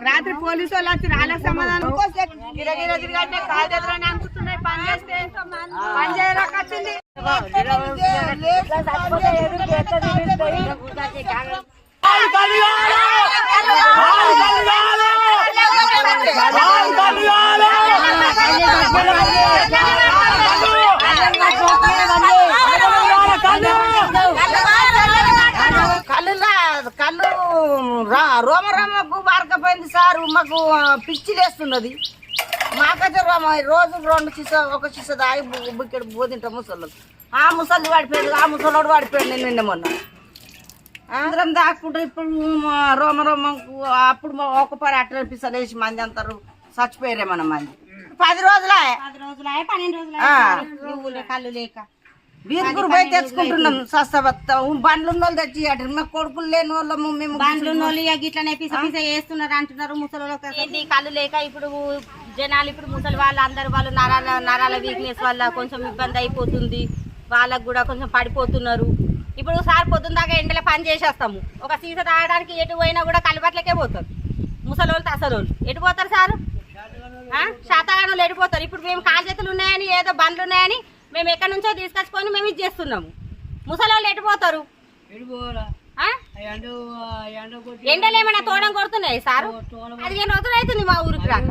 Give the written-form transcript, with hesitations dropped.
రాత్రి పోలీసు వాళ్ళు వచ్చి రాళ్ళ సమాధానం పని చేస్తే పని చేయడానికి వచ్చింది. కళ్ళు రోమకు బారకపోయింది సార్. మాకు పిచ్చి లేస్తున్నది. మాకైతే రోజు 2 సీసా 1 సీసా దాగి బుక్కెడు పోతుంటాం ముసళ్ళు. ఆ ముసలి వాడిపోయింది, ఆ ముసలోడు వాడిపోయాడు. నేను నిన్న మొన్న అందరం దాక్కుంటూ ఇప్పుడు రోమకు అప్పుడు 1 పరి అట్లా పిసలు వేసి మంది అంటారు చచ్చిపోయారేమన్న మంది. 10 రోజులే 12 రోజులే కళ్ళు లేక వీరుగురు పోయి తెచ్చుకుంటున్నాం. సస్తబత్త బండ్లు ఉన్న వాళ్ళు తెచ్చి మా కొడుకులు లేని వాళ్ళము మేము. బండ్లు ఉన్న వాళ్ళు ఇట్లనే పిస పిస వేస్తున్నారు అంటున్నారు ముసలి కళ్ళు లేక. ఇప్పుడు జనాలు ఇప్పుడు ముసలి వాళ్ళు అందరు వాళ్ళు నరాల వీక్నెస్ వల్ల కొంచెం ఇబ్బంది అయిపోతుంది. వాళ్ళకు కూడా కొంచెం పడిపోతున్నారు. ఇప్పుడు సార్ పొద్దున్న దాకా ఎండలో పని చేసేస్తాము. ఒక సీస తాగడానికి ఎటు పోయినా కూడా కలబట్లకే పోతారు ముసలి వాళ్ళు అసలు వాళ్ళు. ఎటు పోతారు సార్? శాతగానులు ఎడిపోతారు. ఇప్పుడు మేము కాలు చేతులు ఉన్నాయని ఏదో బండ్లు ఉన్నాయని మేము ఎక్కడి నుంచో తీసుకొచ్చుకొని మేము ఇది చేస్తున్నాము. ముసలి వాళ్ళు ఎడిపోతారు. ఎండలు ఏమైనా తోడం కొడుతున్నాయి సార్? 15 రోజులు అవుతుంది మా ఊరికి రాక.